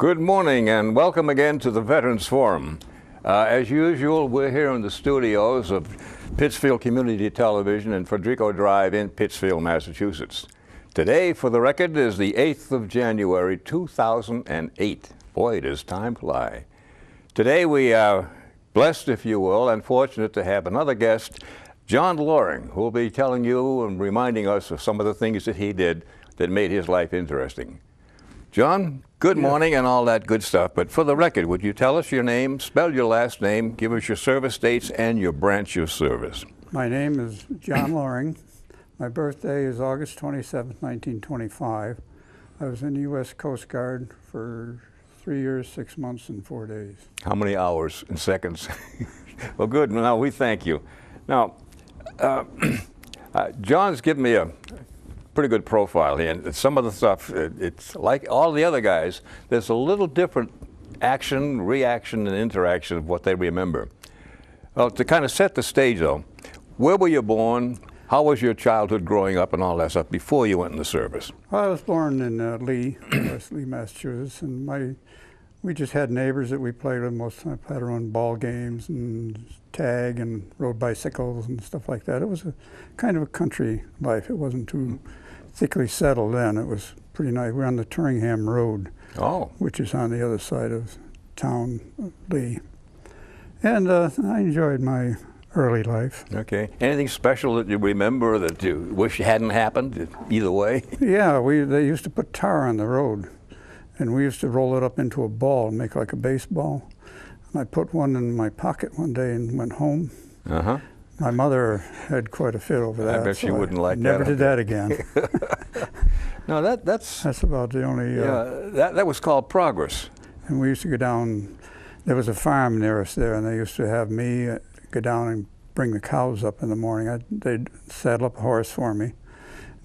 Good morning and welcome again to the Veterans Forum. As usual, we're here in the studios of Pittsfield Community Television and Federico Drive in Pittsfield, Massachusetts. Today, for the record, is the 8th of January, 2008. Boy, does time fly. Today we are blessed, if you will, and fortunate to have another guest, John Loring, who will be telling you and reminding us of some of the things that he did that made his life interesting. John, good morning and all that good stuff, but for the record, would you tell us your name, spell your last name, give us your service dates and your branch of service? My name is John Loring. My birthday is August 27, 1925. I was in the U.S. Coast Guard for 3 years, 6 months, and 4 days. How many hours and seconds? Well, good. Now, we thank you. Now, John's given me a pretty good profile here, and some of the stuff, it's like all the other guys, there's a little different action, reaction, and interaction of what they remember. Well, to kind of set the stage, though, where were you born? How was your childhood growing up and all that stuff before you went in the service? Well, I was born in Lee, West Lee, Massachusetts, and we just had neighbors that we played with most of the time. Had our own ball games and tag and rode bicycles and stuff like that. It was a kind of a country life. It wasn't too thickly settled then. It was pretty nice. We were on the Turingham Road, which is on the other side of town, Lee. And I enjoyed my early life. Okay. Anything special that you remember that you wish hadn't happened, either way? Yeah, they used to put tar on the road, and we used to roll it up into a ball and make like a baseball. And I put one in my pocket one day and went home. Uh-huh. My mother had quite a fit over that. I bet she wouldn't like that. Never did that again. No, that's about the only... that was called progress. And we used to go down, there was a farm near us there, and they used to have me go down and bring the cows up in the morning. They'd saddle up a horse for me.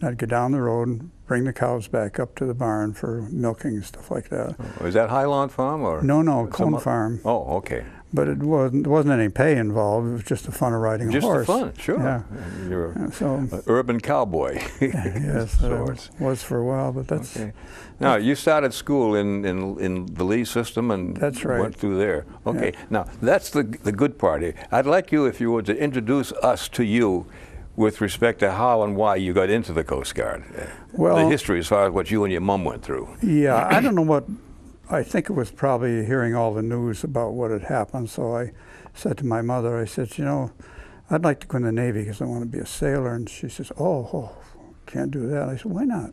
And I'd go down the road and bring the cows back up to the barn for milking and stuff like that. Oh, is that Highlawn Farm or? No, Cone Farm. Oh, okay. But there wasn't any pay involved. It was just the fun of riding a horse. Just the fun, sure. Yeah. You're an urban cowboy. Yes, was for a while, but that's... Okay. Now, you started school in the Lee system and that's right. Went through there. Okay, yeah. Now, that's the good part. I'd like you, if you were to introduce us to you with respect to how and why you got into the Coast Guard. Well, the history as far as what you and your mom went through. Yeah, I don't know what... I think it was probably hearing all the news about what had happened, so I said to my mother, I said, you know, I'd like to go in the Navy because I want to be a sailor. And she says, oh, can't do that. I said, why not?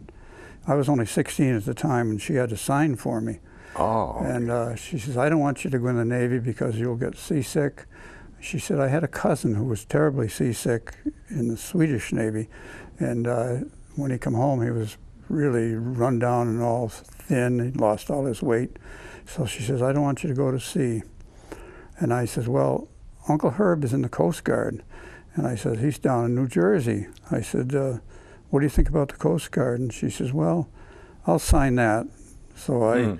I was only 16 at the time, and she had to sign for me. Oh. And she says, I don't want you to go in the Navy because you'll get seasick. She said, I had a cousin who was terribly seasick in the Swedish Navy, and when he come home, he was really run down and all thin. He'd lost all his weight. So she says, I don't want you to go to sea. And I said, well, Uncle Herb is in the Coast Guard. And I said, he's down in New Jersey. I said, what do you think about the Coast Guard? And she says, well, I'll sign that. So I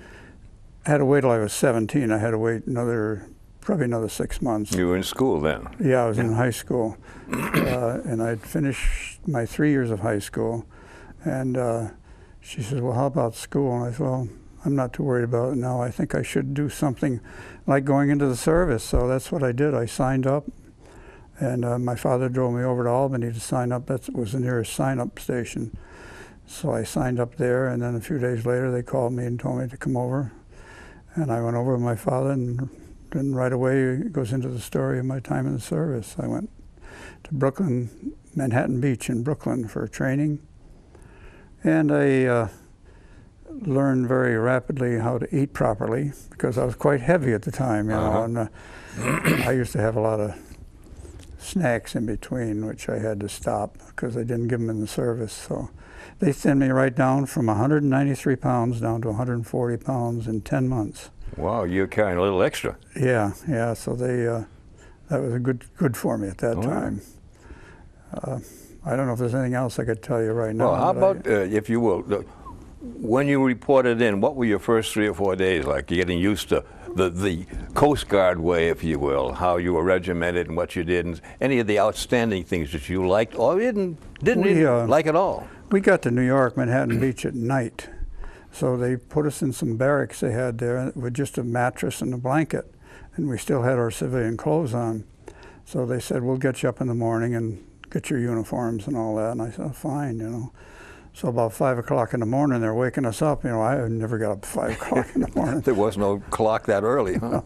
had to wait till I was 17. I had to wait probably another 6 months. You were in school then? Yeah, I was in high school. And I'd finished my 3 years of high school. And she says, well, how about school? And I said, well, I'm not too worried about it now. I think I should do something like going into the service. So that's what I did. I signed up. And my father drove me over to Albany to sign up. That was the nearest sign-up station. So I signed up there, and then a few days later they called me and told me to come over. And I went over with my father, and then right away it goes into the story of my time in the service. I went to Brooklyn, Manhattan Beach in Brooklyn for training. And I learned very rapidly how to eat properly because I was quite heavy at the time, you know. And I used to have a lot of snacks in between, which I had to stop because I didn't give them in the service. So they thinned me right down from 193 pounds down to 140 pounds in 10 months. Wow, you're carrying a little extra. Yeah. So that was good for me at that time. I don't know if there's anything else I could tell you right now. Well, how about, if you will, when you reported in, what were your first 3 or 4 days like? Getting used to the Coast Guard way, if you will, how you were regimented and what you did, and any of the outstanding things that you liked or didn't like at all? We got to New York, Manhattan Beach at night. So they put us in some barracks they had there with just a mattress and a blanket, and we still had our civilian clothes on. So they said, we'll get you up in the morning and get your uniforms and all that. And I said, oh, fine, you know. So about 5 o'clock in the morning, they're waking us up. You know, I never got up at 5 o'clock in the morning. There was no clock that early, huh?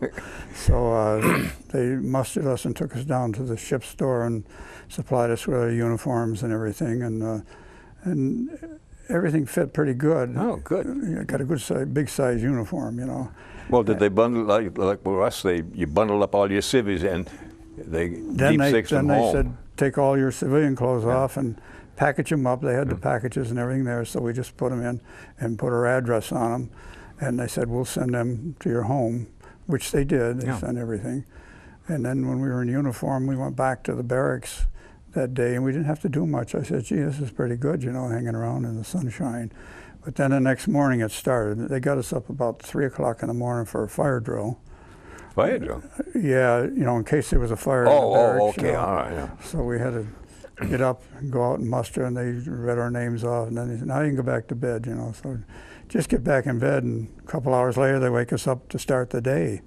So they mustered us and took us down to the ship's store and supplied us with our uniforms and everything. And everything fit pretty good. Oh, good. I got a good big size uniform, you know. Well, did they bundle, like for us, you bundled up all your civvies and they Then they home. said, take all your civilian clothes off and package them up. They had the packages and everything there, so we just put them in and put our address on them. And they said, we'll send them to your home, which they did. They sent everything. And then when we were in uniform, we went back to the barracks that day, and we didn't have to do much. I said, gee, this is pretty good, you know, hanging around in the sunshine. But then the next morning it started. They got us up about 3 o'clock in the morning for a fire drill. Fire drill? Yeah, you know, in case there was a fire in the barracks. Oh, okay, you know. all right, yeah. So we had to get up and go out and muster, and they read our names off, and then they said, now you can go back to bed, you know. So just get back in bed, and a couple hours later they wake us up to start the day.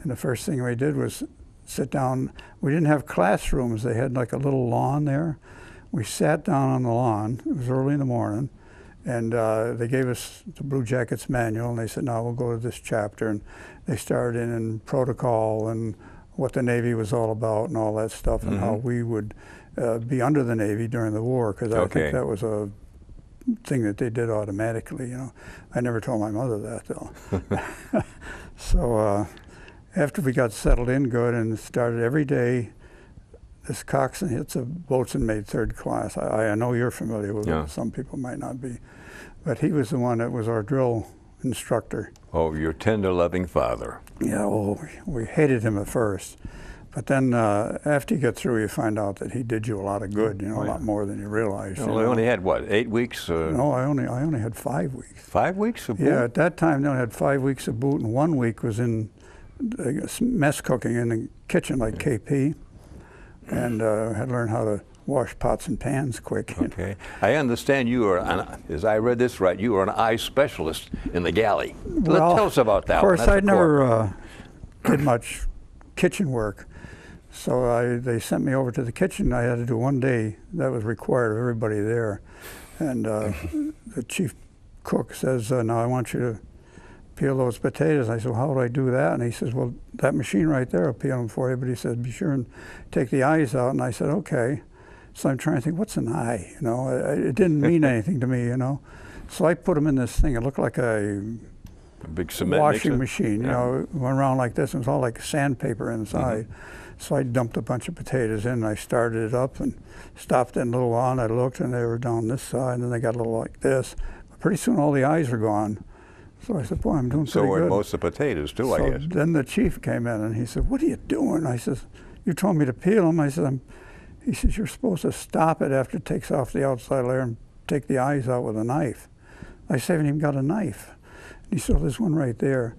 And the first thing we did was sit down. We didn't have classrooms. They had like a little lawn there. We sat down on the lawn. It was early in the morning, and they gave us the Blue Jackets manual, and they said, now we'll go to this chapter. And they started in protocol and what the Navy was all about and all that stuff, and how we would be under the Navy during the war, because I think that was a thing that they did automatically, you know. I never told my mother that, though. So after we got settled in good and started every day, this coxswain, it's a boatswain mate third class. I know you're familiar with it. Some people might not be. But he was the one that was our drill instructor. Oh, your tender, loving father. Yeah, well, we hated him at first. But then after you get through, you find out that he did you a lot of good, you know, a lot more than you realize. You only had, what, 8 weeks? No, I only had 5 weeks. 5 weeks of boot? Yeah, at that time they only had 5 weeks of boot, and 1 week was in mess cooking in the kitchen like KP, and had learned how to wash pots and pans quick. Okay. I understand you are, as I read this right, you are an eye specialist in the galley. Well, tell us about that. Of course, I never did much kitchen work. So they sent me over to the kitchen. I had to do 1 day. That was required of everybody there. And the chief cook says, now I want you to peel those potatoes. I said, well, how do I do that? And he says, well, that machine right there will peel them for you. But he said, be sure and take the eyes out. And I said, okay. So I'm trying to think, what's an eye? You know, it didn't mean anything to me, you know. So I put them in this thing. It looked like a big cement washing machine, you know. It went around like this. It was all like sandpaper inside. So I dumped a bunch of potatoes in, and I started it up and stopped it in a little while, and I looked, and they were down this side, and then they got a little like this. But pretty soon all the eyes were gone. So I said, boy, I'm doing pretty good. So were most of the potatoes, too, I guess. Then the chief came in, and he said, what are you doing? I said, you told me to peel them. I said, he says, you're supposed to stop it after it takes off the outside layer and take the eyes out with a knife. I said, I haven't even got a knife. And he said, well, there's one right there.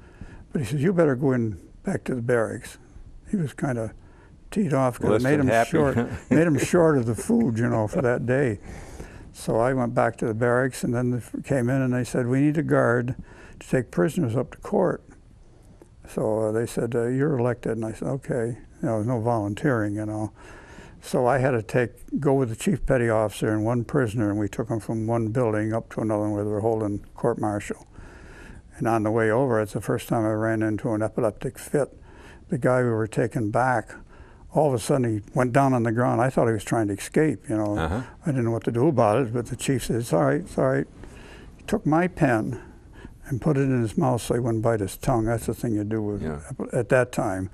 But he says, you better go in back to the barracks. He was kind of teed off because it made him short, made him short of the food, you know, for that day. So I went back to the barracks, and then they came in and they said, we need a guard to take prisoners up to court. So they said, you're elected. And I said, okay. You know, there's no volunteering, you know. So I had to go with the chief petty officer and one prisoner, and we took them from one building up to another one where they were holding court-martial. And on the way over, it's the first time I ran into an epileptic fit. The guy we were taking back, all of a sudden he went down on the ground. I thought he was trying to escape, you know. I didn't know what to do about it, but the chief said, it's all right, it's all right. He took my pen and put it in his mouth so he wouldn't bite his tongue. That's the thing you do with, at that time.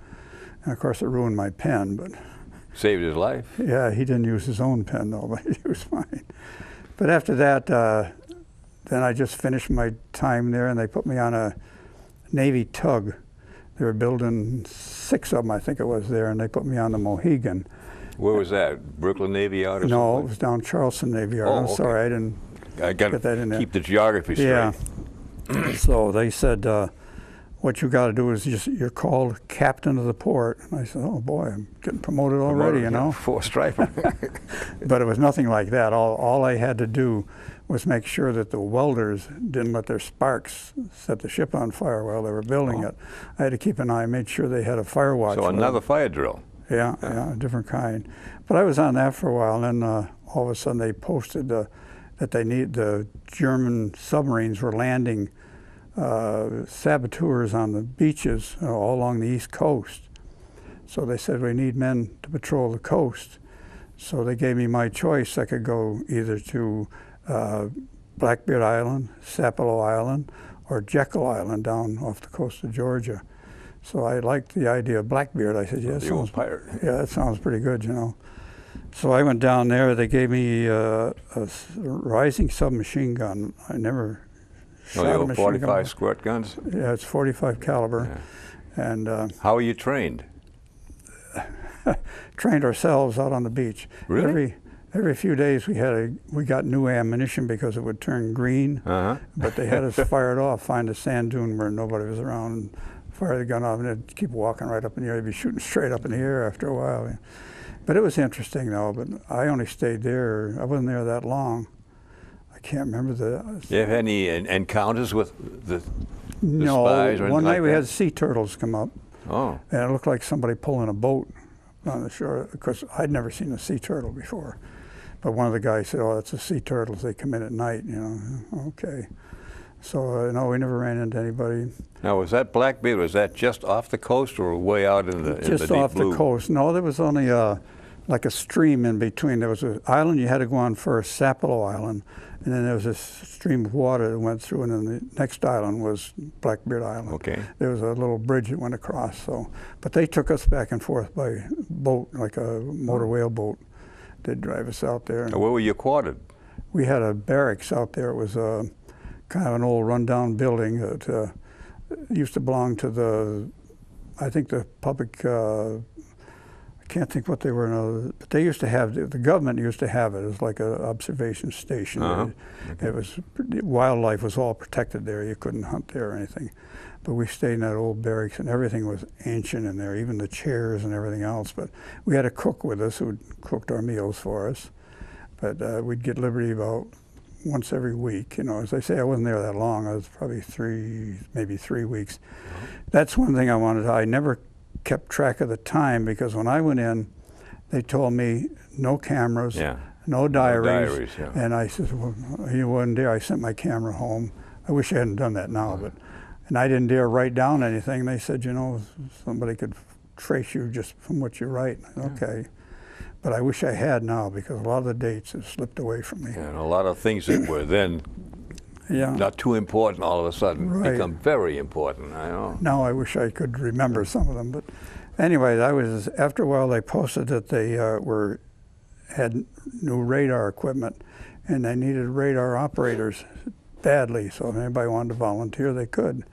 And of course it ruined my pen, but. Saved his life. Yeah, he didn't use his own pen though, but he was fine. But after that, then I just finished my time there, and they put me on a Navy tug. They were building 6 of them, I think it was there, and they put me on the Mohegan. Where was that? Brooklyn Navy Yard or something? No, it was down Charleston Navy Yard. I'm sorry, I didn't get that in there. Keep the geography straight. Yeah. So they said, what you got to do is you're called captain of the port. And I said, oh boy, I'm getting promoted already, you know. Four striper. But it was nothing like that. All I had to do was make sure that the welders didn't let their sparks set the ship on fire while they were building it. I had to keep an eye, made sure they had a fire watch. So another fire drill. Yeah, a different kind. But I was on that for a while, and then all of a sudden they posted that the German submarines were landing saboteurs on the beaches all along the East Coast. So they said, we need men to patrol the coast. So they gave me my choice. I could go either to Blackbeard Island, Sapelo Island, or Jekyll Island down off the coast of Georgia. So I liked the idea of Blackbeard. I said, yes, The old pirate. yeah, that sounds pretty good, you know. So I went down there. They gave me a Rising submachine gun. I never shot The a old machine 45 gun. squirt guns? Yeah, it's 45 caliber. Yeah. And How are you trained? trained ourselves out on the beach. Really? Every few days we got new ammunition because it would turn green. But they had us fire it off, find a sand dune where nobody was around, and fire the gun off, and it'd keep walking right up in the air. They'd be shooting straight up in the air after a while. But it was interesting though. But I only stayed there. I wasn't there that long. I can't remember the. You have any encounters with the No, spies or anything one night like we that? had sea turtles come up, Oh, and it looked like somebody pulling a boat on the shore, because I'd never seen a sea turtle before. But one of the guys said, oh, that's the sea turtles. They come in at night, you know. Okay. So, no, we never ran into anybody. now was that Blackbeard? Was that just off the coast or way out in the Just deep off blue? the coast. No, there was only like a stream in between. There was an island you had to go on first, Sapelo Island, and then there was a stream of water that went through, and then the next island was Blackbeard Island. Okay. There was a little bridge that went across. So, but they took us back and forth by boat, like a motor whale boat. They'd drive us out there. Now, where were you quartered? We had a barracks out there. It was kind of an old rundown building that used to belong to I think the public, I can't think what they were now, but they used to have, the government used to have it. It was like an observation station. It was, wildlife was all protected there. You couldn't hunt there or anything. But we stayed in that old barracks, and everything was ancient in there, even the chairs and everything else. But we had a cook with us who cooked our meals for us. But we'd get liberty about once every week. You know, as I say, I wasn't there that long. I was probably maybe 3 weeks. That's one thing I wanted. I never kept track of the time, because when I went in, they told me no cameras, no diaries. Yeah. And I said, well, you wouldn't dare. I sent my camera home. I wish I hadn't done that now, and I didn't dare write down anything. They said, you know, somebody could trace you just from what you write. Okay. But I wish I had now, because a lot of the dates have slipped away from me. And a lot of things that were then not too important all of a sudden become very important. I know. Now I wish I could remember some of them. But anyway, after a while they posted that they had new radar equipment, and they needed radar operators badly. So if anybody wanted to volunteer, they could.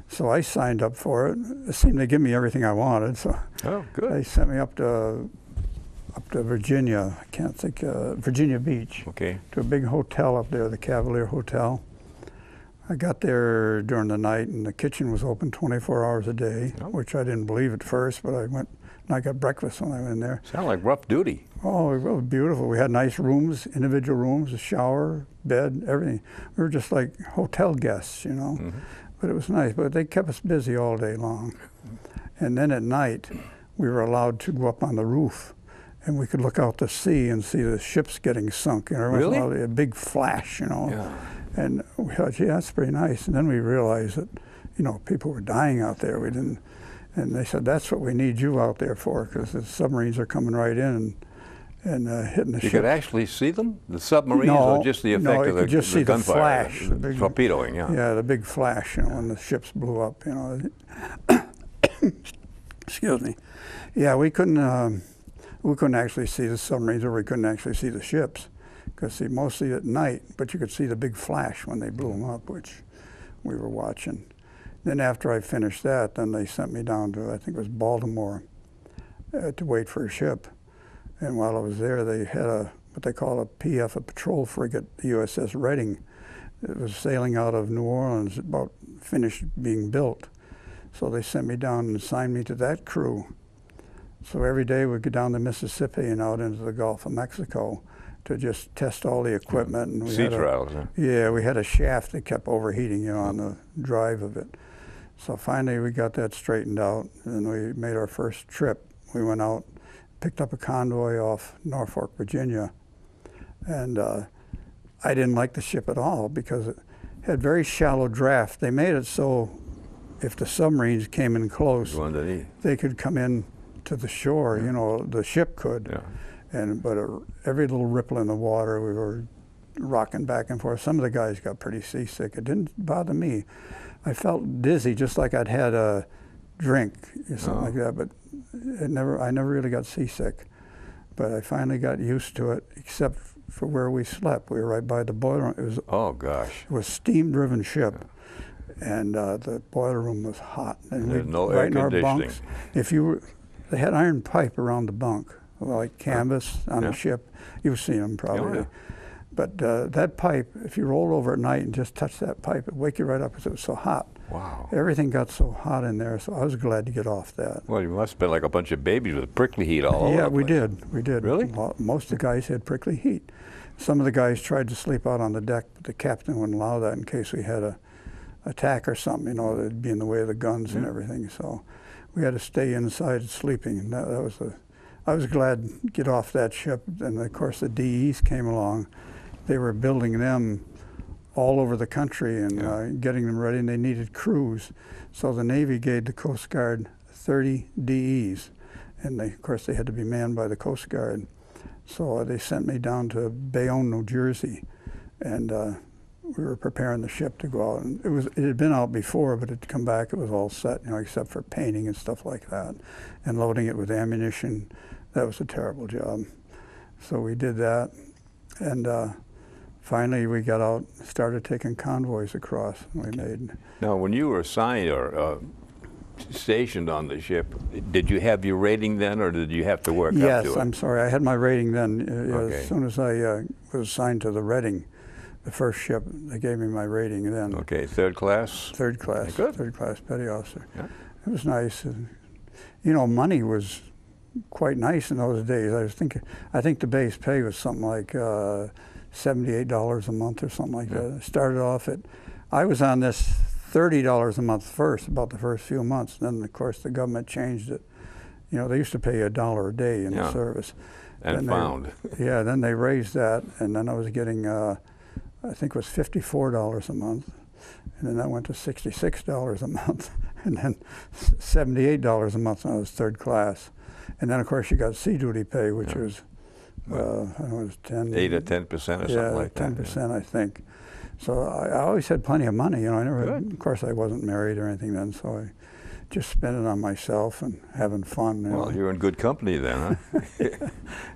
So I signed up for it. It seemed to give me everything I wanted. So they sent me up to Virginia. I can't think, Virginia Beach. Okay. To a big hotel up there, the Cavalier Hotel. I got there during the night, and the kitchen was open 24 hours a day, which I didn't believe at first, but I went and I got breakfast when I went in there. Sound like rough duty. Oh, it was beautiful. We had nice rooms, individual rooms, a shower, bed, everything. We were just like hotel guests, you know. But it was nice. But they kept us busy all day long. And then at night, we were allowed to go up on the roof, and we could look out to sea and see the ships getting sunk. You know, really? A big flash, you know. Yeah. And we thought, gee, that's pretty nice. And then we realized that, you know, people were dying out there. And they said, that's what we need you out there for, because the submarines are coming right in and hitting the ship. You could actually see them, the submarines, or just the effect of the just see the gunfire, flash, the big, torpedoing, Yeah, the big flash, you know, when the ships blew up, you know. Excuse me. Yeah, we couldn't actually see the submarines, or we couldn't actually see the ships, because see, mostly at night, but you could see the big flash when they blew them up, which we were watching. Then after I finished that, then they sent me down to, I think it was Baltimore, to wait for a ship. And while I was there, they had what they call a PF, a patrol frigate, the USS Reading. It was sailing out of New Orleans, about finished being built. So they sent me down and assigned me to that crew. So every day we'd go down the Mississippi and out into the Gulf of Mexico to just test all the equipment. And we Sea had trials, huh? Yeah, we had a shaft that kept overheating, on the drive of it. So finally we got that straightened out, and we made our first trip. We went out, picked up a convoy off Norfolk, Virginia, and I didn't like the ship at all because it had very shallow draft. They made it so if the submarines came in close, they could come in to the shore, the ship could. Yeah. But every little ripple in the water, we were rocking back and forth. Some of the guys got pretty seasick. It didn't bother me. I felt dizzy, just like I'd had a drink or something like that, but I never really got seasick. But I finally got used to it, except for where we slept. We were right by the boiler room. It was It was a steam-driven ship, and the boiler room was hot. And there's no right air in our conditioning. bunks, they had iron pipe around the bunk, like canvas on the ship. You've seen them probably. Oh, yeah. But that pipe, if you rolled over at night and just touched that pipe, it'd wake you right up because it was so hot. Wow. Everything got so hot in there, so I was glad to get off that. Well, you must have been like a bunch of babies with prickly heat all over. Yeah, the we place. did. We did. Really? Most of the guys had prickly heat. Some of the guys tried to sleep out on the deck, but the captain wouldn't allow that in case we had a attack or something, that'd be in the way of the guns and everything. So we had to stay inside sleeping. And I was glad to get off that ship. And of course the DEs came along. They were building them all over the country and getting them ready, and they needed crews. So the Navy gave the Coast Guard 30 DEs, and of course they had to be manned by the Coast Guard. So they sent me down to Bayonne, New Jersey, and we were preparing the ship to go out. And it had been out before, but it had come back, it was all set, except for painting and stuff like that, and loading it with ammunition. That was a terrible job. So we did that, and finally we got out, started taking convoys across. Now, when you were assigned or stationed on the ship, did you have your rating then, or did you have to work up to it? Yes, I'm sorry, I had my rating then. Okay. As soon as I was assigned to the Reading, the first ship, they gave me my rating then. Okay, third class? Third class. Good. Third class petty officer. Yeah. It was nice. And, money was quite nice in those days. I think the base pay was something like $78 a month or something like that. It started off I was on this $30 a month first, about the first few months. Then, of course, the government changed it. They used to pay $1 a day in the service. And found. Then they raised that, and then I was getting, I think it was $54 a month. And then that went to $66 a month, and then $78 a month when I was third class. And then, of course, you got sea duty pay, which was, I don't know, it was 8 or 10% or something like that. 10%, I think. So I always had plenty of money. I never, of course, I wasn't married or anything then, so I just spent it on myself and having fun. Well, you're in good company then, huh?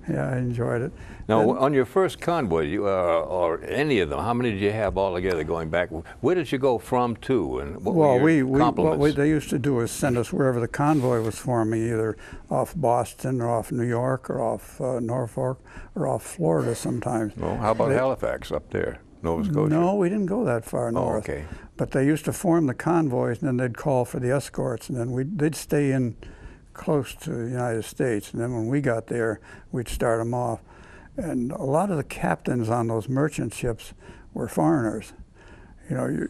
Yeah, I enjoyed it. Now, on your first convoy, or any of them, how many did you have altogether going back? Where did you go from to, and what were your compliments? What they used to do is send us wherever the convoy was forming, either off Boston or off New York or off Norfolk or off Florida sometimes. Well, how about Halifax up there, Nova Scotia? No, we didn't go that far north. Oh, okay. But they used to form the convoys, and then they'd call for the escorts, and then they'd stay in close to the United States. And then when we got there, we'd start them off. And a lot of the captains on those merchant ships were foreigners. You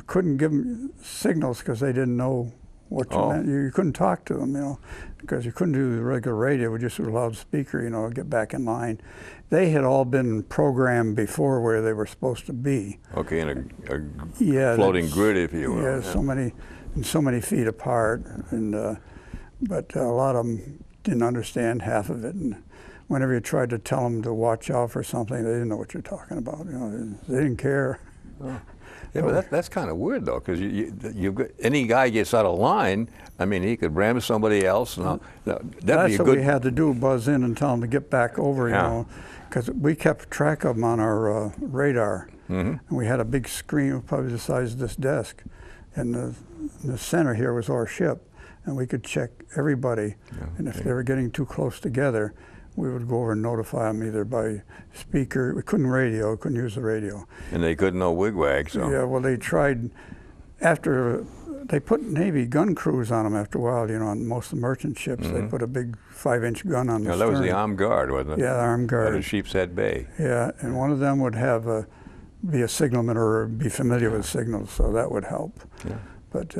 couldn't give them signals because they didn't know what you meant. You couldn't talk to them, because you couldn't do the regular radio with just a loudspeaker, get back in line. They had all been programmed before where they were supposed to be. Okay, in a floating grid, if you will. Yeah, so many feet apart, and but a lot of them didn't understand half of it. And whenever you tried to tell them to watch out for something, they didn't know what you're talking about. They didn't care. Oh. Yeah, but that's kind of weird, though, because any guy gets out of line, he could ram somebody else. That's what we had to do, buzz in and tell them to get back over, because we kept track of them on our radar. And we had a big screen probably the size of this desk. And the center here was our ship, and we could check everybody. And if they were getting too close together, we would go over and notify them either by speaker. We couldn't use the radio. And they couldn't know wigwag, so. Yeah, well, they tried, after they put Navy gun crews on them after a while, you know, on most of the merchant ships. They put a big 5-inch gun on the Yeah, stern. that was the armed guard, wasn't it? Yeah, the armed Out guard. of Sheepshead Bay. Yeah, and one of them would have be a signalman or be familiar with signals, so that would help. Yeah. But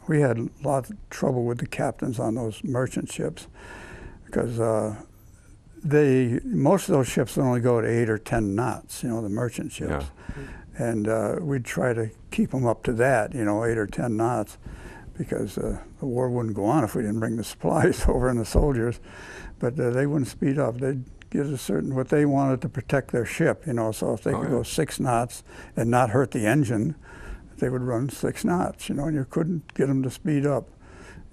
we had a lot of trouble with the captains on those merchant ships because most of those ships would only go to 8 or 10 knots, you know, the merchant ships. Yeah. And we'd try to keep them up to that, you know, 8 or 10 knots, because the war wouldn't go on if we didn't bring the supplies over and the soldiers. But they wouldn't speed up. They'd get a certain, what they wanted to protect their ship, you know, so if they could go 6 knots and not hurt the engine, they would run 6 knots, you know, and you couldn't get them to speed up,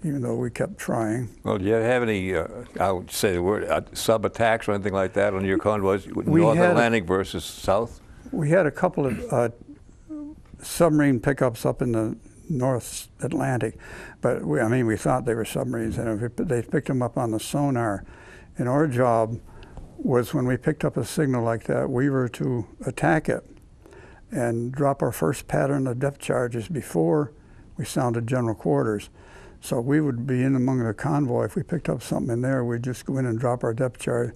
even though we kept trying. Well, do you have any, I would say the word, sub-attacks or anything like that on your convoys? North Atlantic versus South? We had a couple of submarine pickups up in the North Atlantic, but we thought they were submarines, and they picked them up on the sonar. And our job was, when we picked up a signal like that, we were to attack it and drop our first pattern of depth charges before we sounded general quarters. So we would be in among the convoy. If we picked up something in there, we'd just go in and drop our depth charge.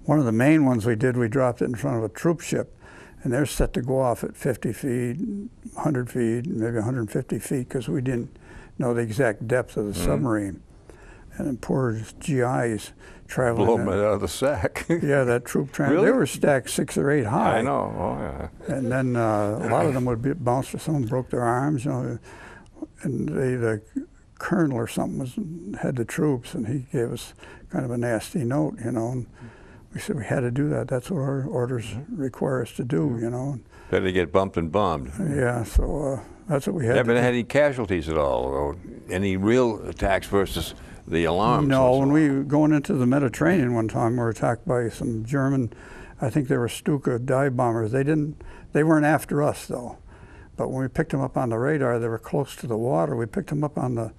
One of the main ones we did, we dropped it in front of a troop ship, and they're set to go off at 50 feet, 100 feet, maybe 150 feet, because we didn't know the exact depth of the submarine. And then poor GIs traveling. Blow them out of the sack. Yeah, that troop transport. Really? They were stacked 6 or 8 high. I know. Oh, yeah. And then a lot of them would bounce, or someone broke their arms, you know. And the colonel or something had the troops, and he gave us kind of a nasty note, you know. And we said we had to do that. That's what our orders require us to do, you know. Better get bumped and bombed. Yeah, so that's what we had. Haven't had any casualties at all, or any real attacks versus the alarms? No, when we were going into the Mediterranean one time, we were attacked by some German, I think they were Stuka dive bombers. They weren't after us though. But when we picked them up on the radar, they were close to the water. We picked them up on the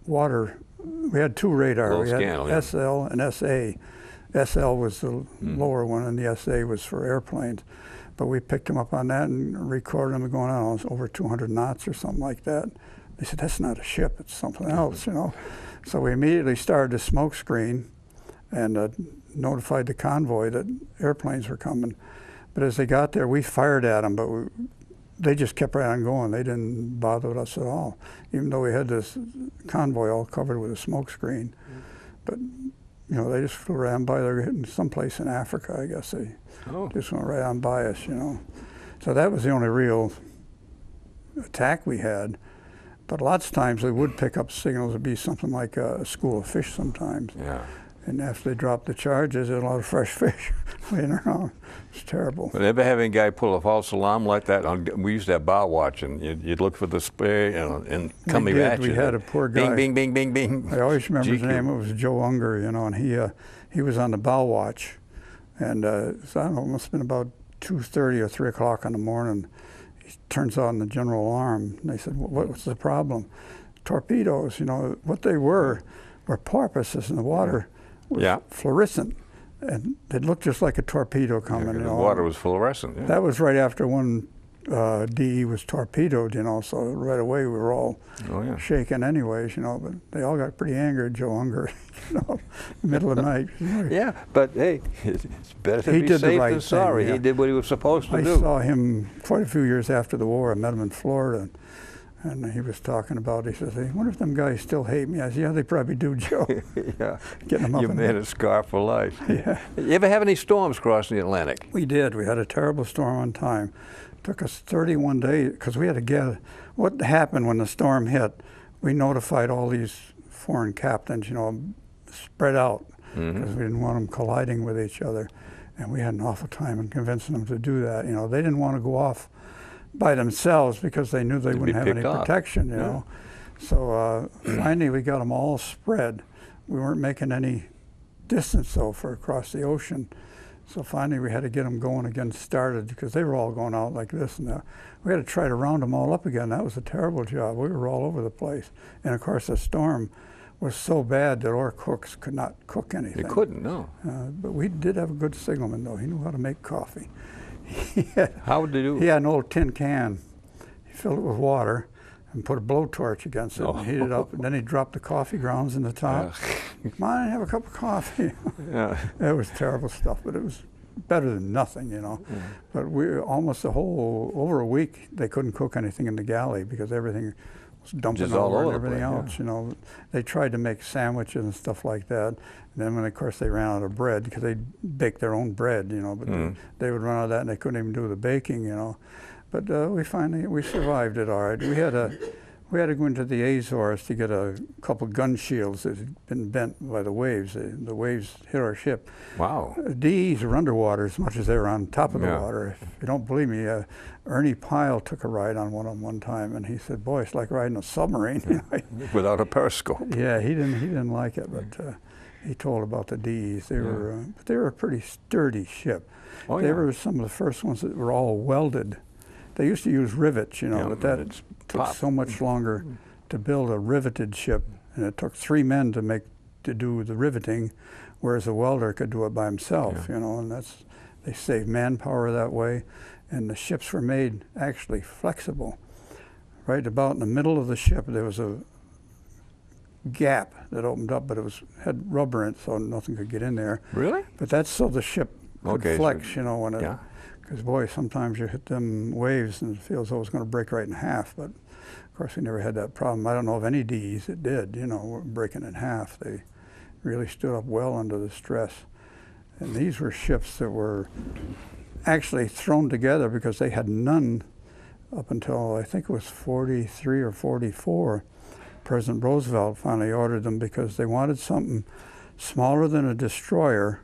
water. We had 2 radars. We had SL and SA. SL was the lower one, and the SA was for airplanes. But we picked them up on that and recorded them going on. It was over 200 knots or something like that. They said, that's not a ship, it's something else, you know. So we immediately started a smoke screen and notified the convoy that airplanes were coming. But as they got there, we fired at them, but they just kept right on going. They didn't bother with us at all, even though we had this convoy all covered with a smoke screen. But, you know, they just flew right on by. They were hitting someplace in Africa, I guess. They just went right on by us, you know. So that was the only real attack we had. But lots of times they would pick up signals. It'd be something like a school of fish sometimes. Yeah. And after they dropped the charges, there's a lot of fresh fish laying around. It's terrible. But ever have any guy pull a false alarm like that? We used to have bow watch, and you'd look for the spray and coming at you. We had a poor guy. Bing, bing, bing, bing, bing. I always remember his GQ. name. It was Joe Unger, you know, and he was on the bow watch. And so I don't know, it must have been about 2:30 or 3 o'clock in the morning. He turns on the general alarm. And they said, what's the problem? Torpedoes, you know, what they were porpoises in the water. Was fluorescent, and it looked just like a torpedo coming. Yeah, you the know. water was fluorescent. Yeah. That was right after one DE was torpedoed, you know. So right away we were all shaking, anyways, you know. But they all got pretty angry at Joe Unger, you know, middle of the night. Yeah, but hey, it's better to He be did the safe right than sorry. thing, yeah. He did what he was supposed to do. I saw him quite a few years after the war. I met him in Florida. And he was talking about, he says, I wonder if them guys still hate me. I said, yeah, they probably do, Joe. Yeah, Getting them up. You made a scar for life. Yeah. You ever have any storms crossing the Atlantic? We did. We had a terrible storm one time. It took us 31 days, because we had to get, what happened when the storm hit, we notified all these foreign captains, you know, spread out, because we didn't want them colliding with each other. And we had an awful time in convincing them to do that. You know, they didn't want to go off by themselves because they knew they wouldn't have any protection, you know. So finally we got them all spread. We weren't making any distance though for across the ocean. So finally we had to get them going again, started, because they were all going out like this. And we had to try to round them all up again. That was a terrible job. We were all over the place. And of course the storm was so bad that our cooks could not cook anything. They couldn't, no. But we did have a good signalman though. He knew how to make coffee. How would they do? He had an old tin can. He filled it with water, and put a blowtorch against it and heat it up. And then he'd drop the coffee grounds in the top. Come on, have a cup of coffee. Yeah. It was terrible stuff, but it was better than nothing, you know. But we almost over a week, they couldn't cook anything in the galley because everything was dumping Just all over and over the everything place, else, you know. They tried to make sandwiches and stuff like that. And then when, of course, they ran out of bread, because they bake their own bread, you know, but they would run out of that and they couldn't even do the baking, you know. But we survived it all right. We had to go into the Azores to get a couple gun shields that had been bent by the waves. The waves hit our ship. Wow. DEs are underwater as much as they were on top of the Yeah. water. If you don't believe me, Ernie Pyle took a ride on one of them one time, and he said, "Boy, it's like riding a submarine." Without a periscope. Yeah, he didn't like it, but he told about the DEs. They were a pretty sturdy ship. Oh, They yeah. were some of the first ones that were all welded. They used to use rivets, you know, Yeah, but that it's took pop. so much longer to build a riveted ship, and it took 3 men to do the riveting, whereas a welder could do it by himself, you know, and they saved manpower that way, and the ships were made actually flexible. Right about in the middle of the ship, there was a gap that opened up, but it had rubber in it, so nothing could get in there. Really? But that's so the ship could Okay, so- flex, you know, when it. Yeah. Because, boy, sometimes you hit them waves and it feels though it's going to break right in half. But, of course, we never had that problem. I don't know of any Ds that did, you know, were breaking in half. They really stood up well under the stress. And these were ships that were actually thrown together because they had none up until, I think it was 43 or 44. President Roosevelt finally ordered them because they wanted something smaller than a destroyer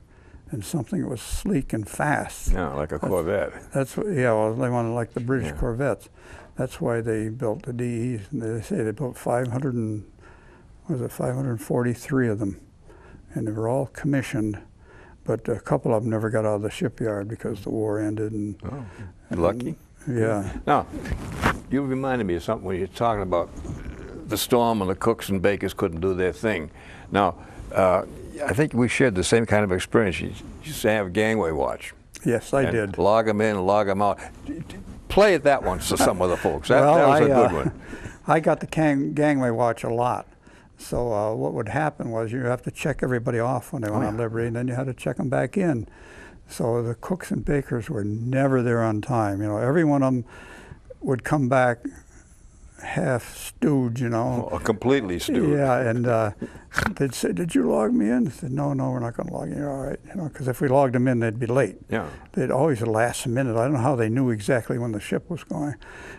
and something that was sleek and fast. Yeah, like a Corvette. That's what, yeah, well, they wanted like the British Yeah. Corvettes. That's why they built the DEs. And they say they built 543 of them. And they were all commissioned, but a couple of them never got out of the shipyard because the war ended. And Oh, lucky. yeah, Now, you reminded me of something when you're talking about the storm and the cooks and bakers couldn't do their thing. Now, I think we shared the same kind of experience. You used to have gangway watch. yes, I and did. Log them in, log them out. Play it that once to some of the folks. That Well, was a good one. I got the gangway watch a lot. So what would happen was you have to check everybody off when they went on Liberty, and then you had to check them back in. So the cooks and bakers were never there on time. You know, every one of them would come back half stewed, you know. Oh, completely stewed. Yeah, and they'd say, "Did you log me in?" I said, "No, we're not going to log you." All right, you know, because if we logged them in, they'd be late. Yeah. They'd always last minute. I don't know how they knew exactly when the ship was going.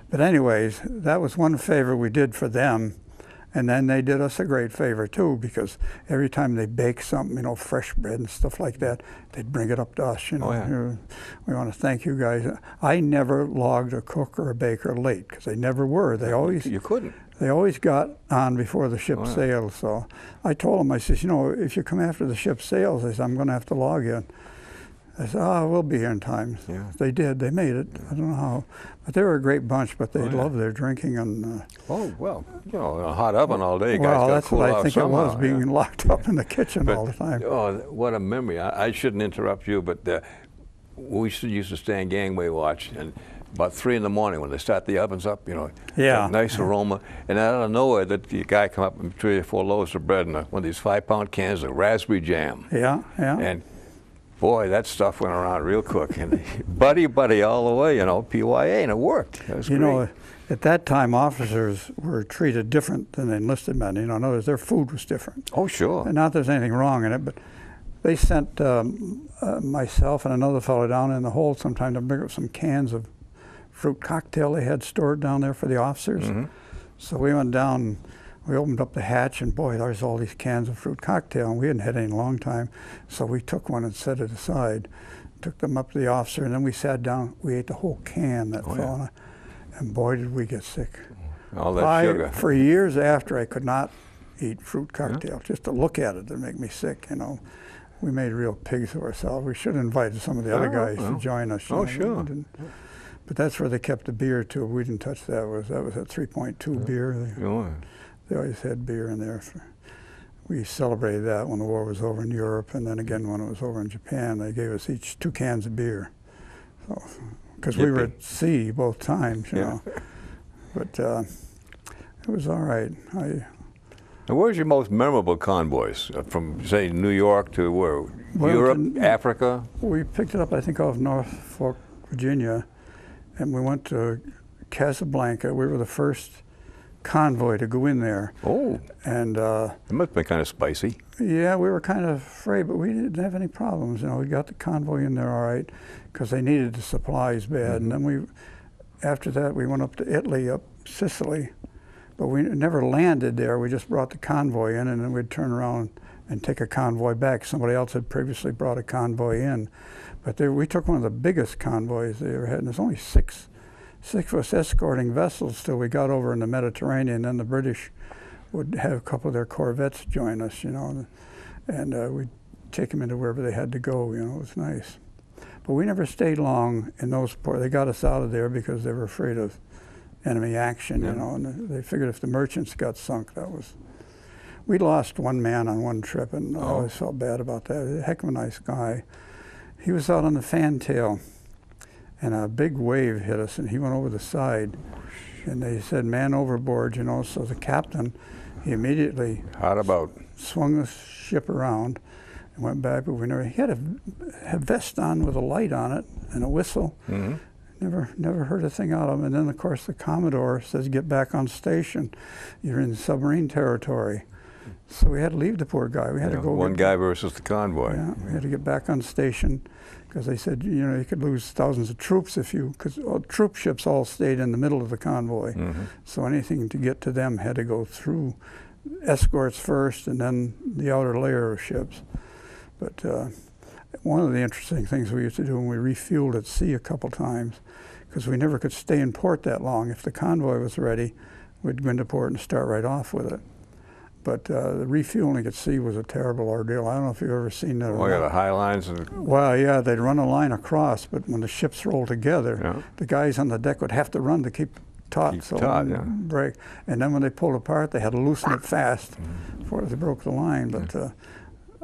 But anyways, that was one favor we did for them. And then they did us a great favor too, because every time they bake something, you know, fresh bread and stuff like that, they'd bring it up to us, you know. Oh, yeah. We want to thank you guys. I never logged a cook or a baker late, because they never were. They always You couldn't. They always got on before the ship sailed. So I told them, I said, you know, if you come after the ship sails, I said, I'm going to have to log you. I said, we'll be here in time. Yeah. They did. They made it. I don't know how. But they were a great bunch, but they yeah. loved their drinking. And Oh, well, you know, in a hot oven all day, you guys well, got that's to cool what I out think somehow, it was, being yeah. locked up in the kitchen all the time. Oh, what a memory. I shouldn't interrupt you, but we used to stay in gangway watch, and about 3 in the morning when they start the ovens up, you know, Yeah. that nice aroma, and out of nowhere, the guy come up with 3 or 4 loaves of bread and one of these 5-pound cans of raspberry jam. Yeah, yeah. And boy, that stuff went around real quick. And buddy all the way, you know, PYA, and it worked. It was You great. know, at that time, officers were treated different than enlisted men. You know, in other words, their food was different. Oh, sure. And not that there's anything wrong in it, but they sent myself and another fellow down in the hold sometime to bring up some cans of fruit cocktail they had stored down there for the officers. Mm-hmm. So we went down, we opened up the hatch, and boy, there's all these cans of fruit cocktail, and we hadn't had any in a long time. So we took one and set it aside, took them up to the officer, and then we sat down. We ate the whole can that fell on it, and boy, did we get sick. All that sugar. For years after, I could not eat fruit cocktail. Just to look at it would make me sick, you know. We made real pigs of ourselves. We should have invited some of the other guys to join us. you Oh, know. sure. We didn't. But that's where they kept the beer too. We didn't touch that. That was a 3.2 beer. They always had beer in there. We celebrated that when the war was over in Europe, and then again when it was over in Japan. They gave us each 2 cans of beer, because we were at sea both times, you know. But It was all right. And where's your most memorable convoys? From, say, New York to where? Europe, Africa? We picked it up, I think, off Norfolk, Virginia, and we went to Casablanca. We were the first convoy to go in there. Oh. And it must have been kind of spicy. yeah, we were kind of afraid, but we didn't have any problems. You know, we got the convoy in there all right because they needed the supplies bad. And then after that, we went up to Italy, up Sicily, but we never landed there. We just brought the convoy in, and then we'd turn around and take a convoy back. Somebody else had previously brought a convoy in. But we took one of the biggest convoys they ever had, and there's only six of us escorting vessels till we got over in the Mediterranean. Then the British would have a couple of their corvettes join us, you know, and we'd take them into wherever they had to go, you know. It was nice. But we never stayed long in those ports. They got us out of there because they were afraid of enemy action, you know, and they figured if the merchants got sunk, that was... We lost one man on one trip, and I always felt bad about that. A heck of a nice guy. He was out on the fantail, and a big wave hit us, and he went over the side. And they said, man overboard, you know, so the captain, he immediately swung the ship around and went back, but he had a vest on with a light on it and a whistle. Mm-hmm. Never heard a thing out of him. And then, of course, the Commodore says, get back on station. You're in submarine territory. So we had to leave the poor guy. We had to go. One guy versus the convoy. Yeah, we had to get back on station because they said, you know, you could lose thousands of troops because troop ships all stayed in the middle of the convoy. Mm-hmm. So anything to get to them had to go through escorts first and then the outer layer of ships. But one of the interesting things we used to do when we refueled at sea a couple times, because we never could stay in port that long. If the convoy was ready, we'd go into port and start right off with it. But the refueling at sea was a terrible ordeal. I don't know if you've ever seen that. Oh, yeah, the high lines. Well, yeah, they'd run a line across, but when the ships rolled together, the guys on the deck would have to run to keep taut, break. And then when they pulled apart, they had to loosen it fast before they broke the line. But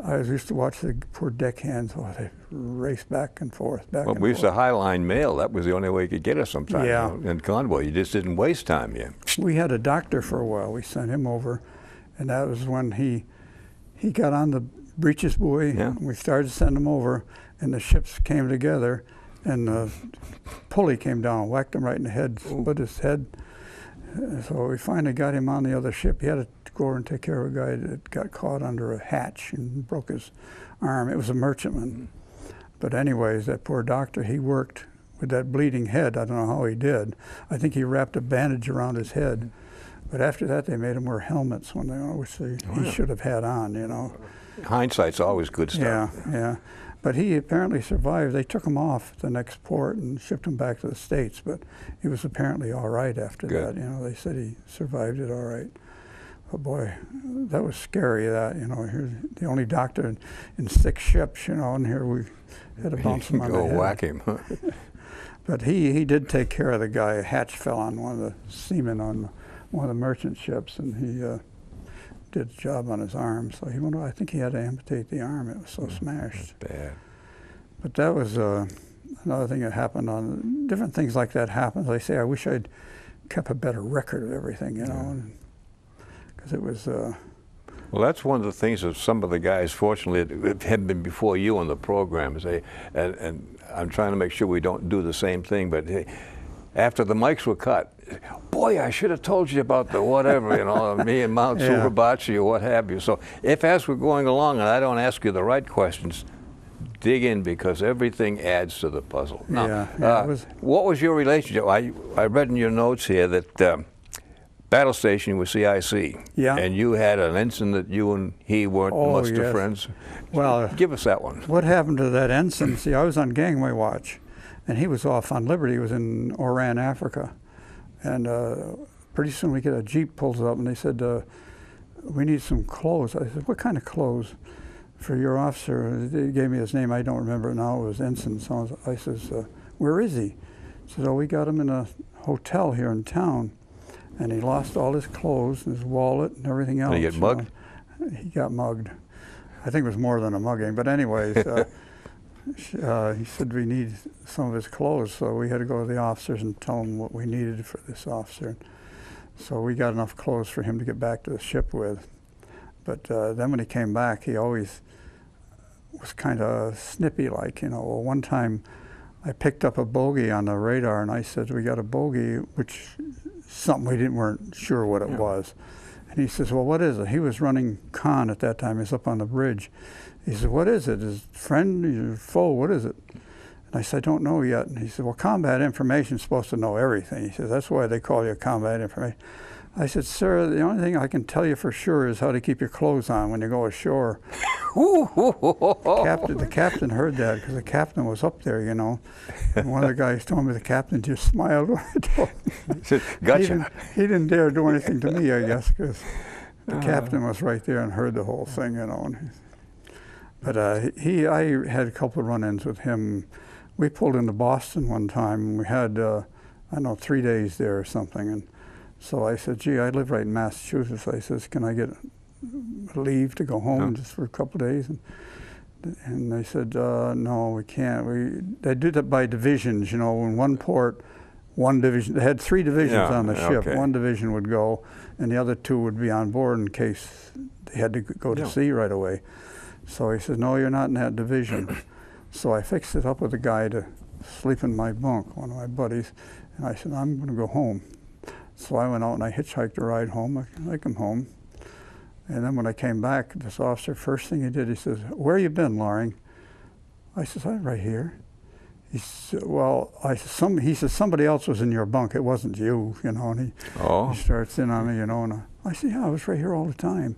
I used to watch the poor deckhands. Oh, they race back and forth, Well, we used to highline mail. That was the only way you could get us sometimes. Yeah. In convoy, you just didn't waste time. We had a doctor for a while. We sent him over. And that was when he got on the breeches buoy, and we started to send him over, and the ships came together, and the pulley came down, whacked him right in the head, split his head. So we finally got him on the other ship. He had to go over and take care of a guy that got caught under a hatch and broke his arm. It was a merchantman. But anyways, that poor doctor, he worked with that bleeding head. I don't know how he did. I think he wrapped a bandage around his head. But after that, they made him wear helmets when which he should have had on, you know. Hindsight's always good stuff. Yeah. But he apparently survived. They took him off at the next port and shipped him back to the States. But he was apparently all right after that. You know, they said he survived it all right. But boy, that was scary. That, you know, here's the only doctor in 6 ships, you know, and here we had to bounce him on the head. Go whack him. But he did take care of the guy. A hatch fell on one of the seamen on one of the merchant ships, and he did a job on his arm. So I think he had to amputate the arm. It was so smashed. That's bad. But that was another thing that happened on different things like that happens. I say I wish I'd kept a better record of everything, you know, because it was. Well, that's one of the things that some of the guys, fortunately, have been before you on the program. And I'm trying to make sure we don't do the same thing. But hey, after the mics were cut, boy, I should have told you about the whatever, you know, me and Mount Suribachi or what have you. So if as we're going along and I don't ask you the right questions, dig in because everything adds to the puzzle. Now, what was your relationship? I read in your notes here that battle station was CIC. Yeah. And you had an ensign that you and he weren't much of friends. Well, give us that one. What happened to that ensign? See, I was on gangway watch, and he was off on Liberty. He was in Oran, Africa. And pretty soon we get a Jeep pulls up, and they said, we need some clothes. I said, what kind of clothes for your officer? They gave me his name. I don't remember it now. It was Ensign. So I says, where is he? He said, oh, we got him in a hotel here in town. And he lost all his clothes, and his wallet, and everything else. Did he get mugged? He got mugged. I think it was more than a mugging. But anyways, he said we need some of his clothes, so we had to go to the officers and tell them what we needed for this officer. So we got enough clothes for him to get back to the ship with. But then when he came back, he always was kind of snippy like, you know. Well, one time I picked up a bogey on the radar and I said, we got a bogey, which something weren't sure what it was. And he says, well, what is it? He was running con at that time. He was up on the bridge. He said, what is it? His friend, your foe, what is it? And I said, I don't know yet. And he said, well, combat information is supposed to know everything. He says, that's why they call you combat information. I said, sir, the only thing I can tell you for sure is how to keep your clothes on when you go ashore. The captain heard that because the captain was up there, you know. And one of the guys told me the captain just smiled when I told him. He said, gotcha. He didn't dare do anything to me, I guess, because the captain was right there and heard the whole thing, you know. But I had a couple of run-ins with him. We pulled into Boston one time, and we had, I don't know, 3 days there or something. And so I said, gee, I live right in Massachusetts. I says, can I get leave to go home just for a couple of days? And they said, no, we can't. They did it by divisions, you know. In one port, one division, they had 3 divisions on the ship. Okay. One division would go, and the other 2 would be on board in case they had to go to sea right away. So he says, no, you're not in that division. So I fixed it up with a guy to sleep in my bunk, one of my buddies, and I said, I'm going to go home. So I went out and I hitchhiked a ride home. I come home. And then when I came back, this officer, first thing he did, he says, where you been, Loring? I says, I'm right here. He said, well, he says, somebody else was in your bunk. It wasn't you, you know. And he starts in on me, you know. And I said, yeah, I was right here all the time.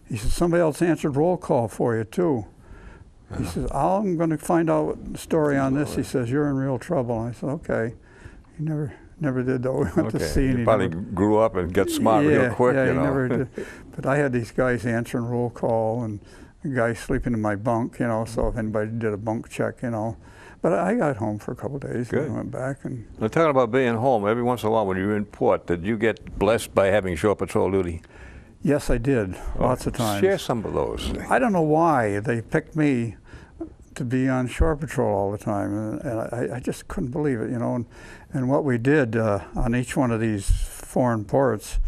He says, somebody else answered roll call for you, too. He says, I'm going to find out the story on this. He says, you're in real trouble. And I said, okay. He never did, though. We went to sea. He probably grew up and got smart real quick, yeah, you know. He never did. But I had these guys answering roll call and a guy sleeping in my bunk, you know, so if anybody did a bunk check, you know. But I got home for a couple of days. Good. And I went back. And Now, talking about being home, every once in a while when you're in port, did you get blessed by having shore patrol duty? yes, I did, lots of times. Share some of those. I don't know why they picked me to be on shore patrol all the time, and I just couldn't believe it, you know. And what we did on each one of these foreign ports,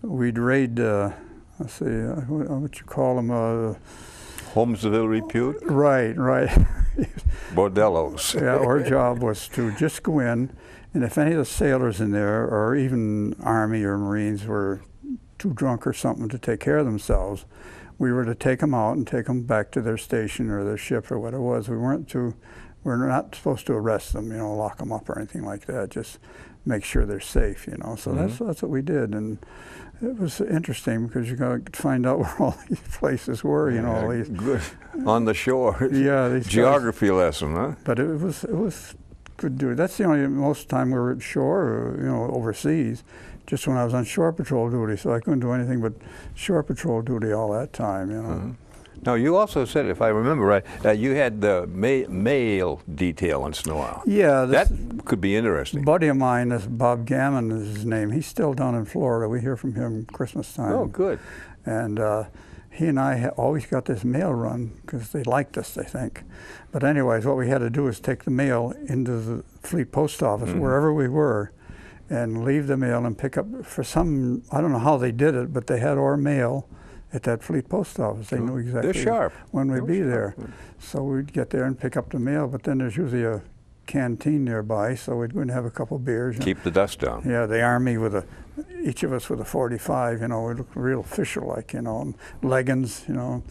we'd raid, let's see, what you call them? Homes of ill repute? Right. Bordellos. Yeah, our job was to just go in, and if any of the sailors in there, or even Army or Marines, were too drunk or something to take care of themselves, we were to take them out and take them back to their station or their ship or what it was. We're not supposed to arrest them, you know, lock them up or anything like that. Just make sure they're safe, you know. So that's what we did, and it was interesting because you got to find out where all these places were, you know. All these Good. On the shore. Yeah, these geography lesson, huh? But it was good to do. That's the only most of the time we were at shore, or, you know, overseas. Just when I was on shore patrol duty, so I couldn't do anything but shore patrol duty all that time, you know. Now, you also said, if I remember right, that you had the mail detail once in a while. Yeah. That could be interesting. A buddy of mine, this Bob Gammon is his name. He's still down in Florida. We hear from him Christmas time. Oh, good. And he and I always got this mail run because they liked us, I think. But anyways, what we had to do is take the mail into the Fleet Post Office, wherever we were, and leave the mail and pick up, for some, I don't know how they did it, but they had our mail at that Fleet Post Office. They knew exactly They're sharp. when we'd be there. So we'd get there and pick up the mail, but then there's usually a canteen nearby, so we'd go and have a couple beers. Keep the dust down. Yeah, the Army each of us with a 45, you know, we looked real official-like, you know, and leggings, you know.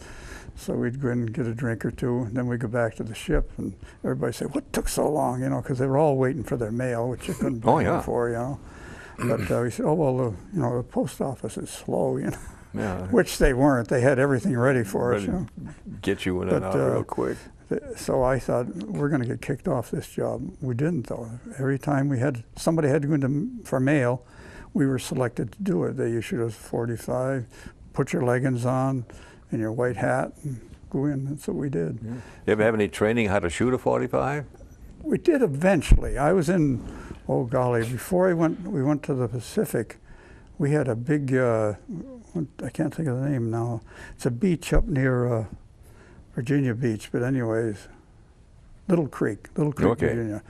So we'd go in and get a drink or two, and then we'd go back to the ship, and everybody said, what took so long, you know, because they were all waiting for their mail, which you couldn't blame them for, you know. But we said, oh, well, you know, the post office is slow, you know. Yeah. Which they weren't. They had everything ready for us, you know. Get you in and out real quick. So I thought, we're going to get kicked off this job. We didn't, though. Every time somebody had to go for mail, we were selected to do it. They issued us 45, put your leggings on and your white hat and go in. That's what we did. Yeah. You ever have any training how to shoot a 45? We did eventually. I was in, oh golly, before we went to the Pacific, we had a big, I can't think of the name now. It's a beach up near Virginia Beach, but anyways, Little Creek, Okay. Virginia.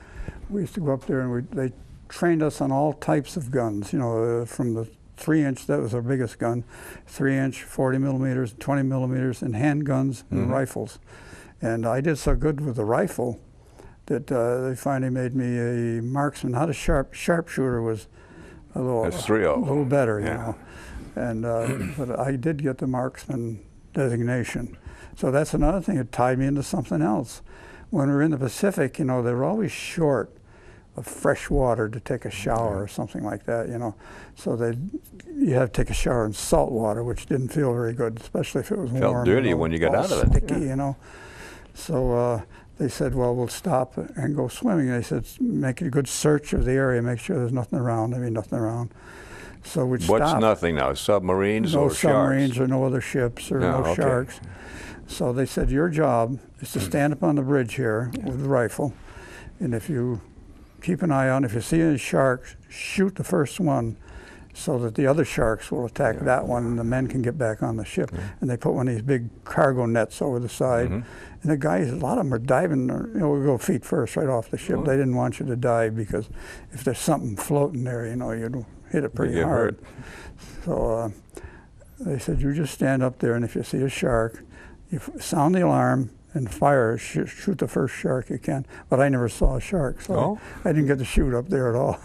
We used to go up there and they trained us on all types of guns, you know, from the 3-inch, that was our biggest gun, 3-inch, 40 millimeters, 20 millimeters, and handguns and rifles. And I did so good with the rifle that they finally made me a marksman. Not a sharpshooter was a little better, you know. And but I did get the marksman designation. So that's another thing that tied me into something else. When we were in the Pacific, you know, they were always short of fresh water to take a shower or something like that, you know. So you had to take a shower in salt water, which didn't feel very good, especially if it was warm. Felt dirty when you got out of it. Sticky, you know. So they said, well, we'll stop and go swimming. They said, make a good search of the area, make sure there's nothing around. There'd be nothing around. So we'd stop. What's nothing now? Submarines or sharks? No submarines or no other ships or no sharks. So they said, your job is to stand up on the bridge here with the rifle, and if you keep an eye on, if you see any sharks, shoot the first one so that the other sharks will attack that one and the men can get back on the ship. And they put one of these big cargo nets over the side. And the guys, a lot of them are diving, you know, we go feet first right off the ship. They didn't want you to dive because if there's something floating there, you know, you'd hit it pretty hard. So they said, you just stand up there, and if you see a shark, you sound the alarm and fire, shoot the first shark you can. But I never saw a shark, so I didn't get to shoot up there at all.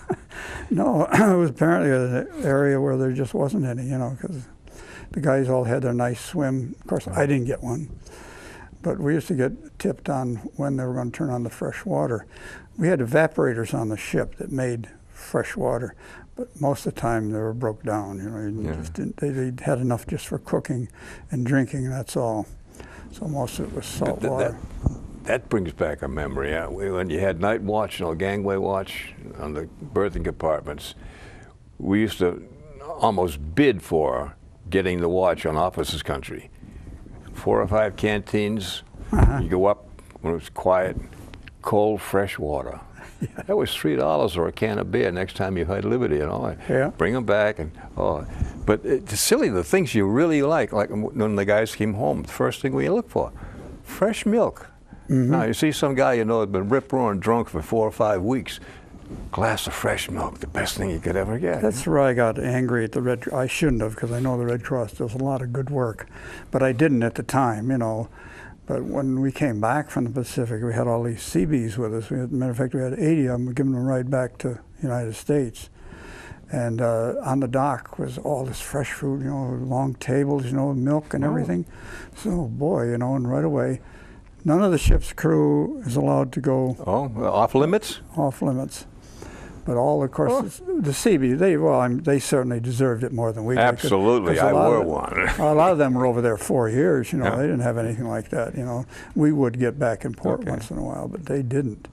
No, it was apparently an area where there just wasn't any, you know, because the guys all had their nice swim. Of course, I didn't get one. But we used to get tipped on when they were going to turn on the fresh water. We had evaporators on the ship that made fresh water, but most of the time they were broke down. You know, just didn't, they had enough just for cooking and drinking, and that's all. So most of it was salt water. That brings back a memory. When you had night watch, you know, gangway watch on the berthing compartments, we used to almost bid for getting the watch on officers' country. 4 or 5 canteens, you go up when it was quiet, cold, fresh water. That was $3 or a can of beer next time you had Liberty, you know. Bring them back, and but it's silly, the things you really like when the guys came home, the first thing we look for, fresh milk. Now you see some guy you know had been rip-roaring drunk for 4 or 5 weeks, glass of fresh milk, the best thing you could ever get. That's where I got angry at the Red Cross. I shouldn't have, because I know the Red Cross does a lot of good work, but I didn't at the time, you know. But when we came back from the Pacific, we had all these Seabees with us. As a matter of fact, we had 80 of them. We giving them a ride back to the United States. And on the dock was all this fresh food, you know, long tables, you know, milk and everything. So, boy, you know, and right away, none of the ship's crew is allowed to go. Off limits? Off limits. But all, of course, the Seabees, they certainly deserved it more than we did. Absolutely, I wore one. A lot of them were over there 4 years, you know. They didn't have anything like that, you know. We would get back in port once in a while, but they didn't.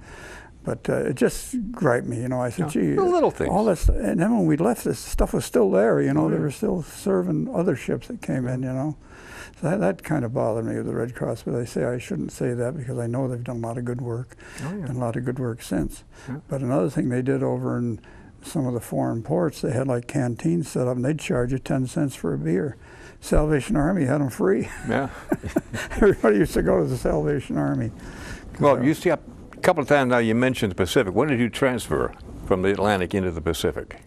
But it just griped me, you know. I said, gee, the little things. All this, and then when we left, this stuff was still there, you know. They were still serving other ships that came in, you know. So that kind of bothered me with the Red Cross, but I say I shouldn't say that because I know they've done a lot of good work, and a lot of good work since. But another thing they did over in some of the foreign ports, they had like canteens set up, and they'd charge you 10 cents for a beer. Salvation Army had them free. Everybody used to go to the Salvation Army. Well, you see, a couple of times now you mentioned the Pacific. When did you transfer from the Atlantic into the Pacific?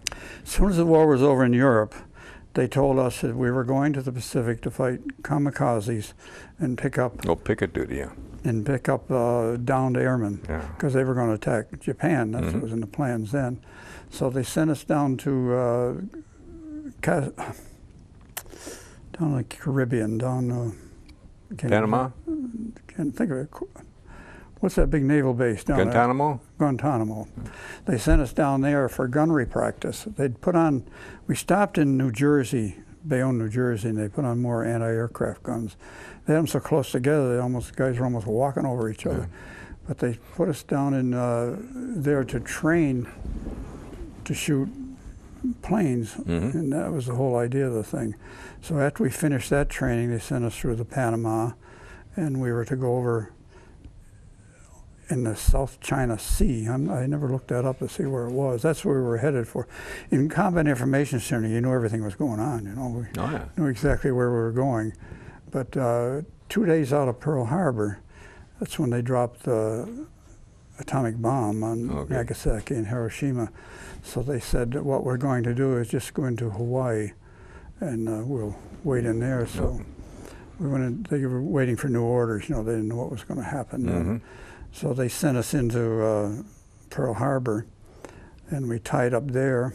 As soon as the war was over in Europe, they told us that we were going to the Pacific to fight kamikazes and pick up. Picket duty, And pick up downed airmen, because they were going to attack Japan. That's what was in the plans then. So they sent us down to down the Caribbean, down Panama. Can't think of it. What's that big naval base down Guantanamo? there? Guantanamo. They sent us down there for gunnery practice. They'd put on, we stopped in New Jersey, Bayonne, New Jersey, and they put on more anti-aircraft guns. They had them so close together, the guys were almost walking over each other. But they put us down in there to train to shoot planes, and that was the whole idea of the thing. So after we finished that training, they sent us through the Panama, and we were to go over in the South China Sea. I never looked that up to see where it was. That's where we were headed for. In Combat Information Center, you knew everything was going on. You know, we knew exactly where we were going. But 2 days out of Pearl Harbor, that's when they dropped the atomic bomb on Nagasaki and Hiroshima. So they said that what we're going to do is just go into Hawaii, and we'll wait in there. So we went in, they were waiting for new orders. You know, they didn't know what was going to happen. So they sent us into Pearl Harbor, and we tied up there.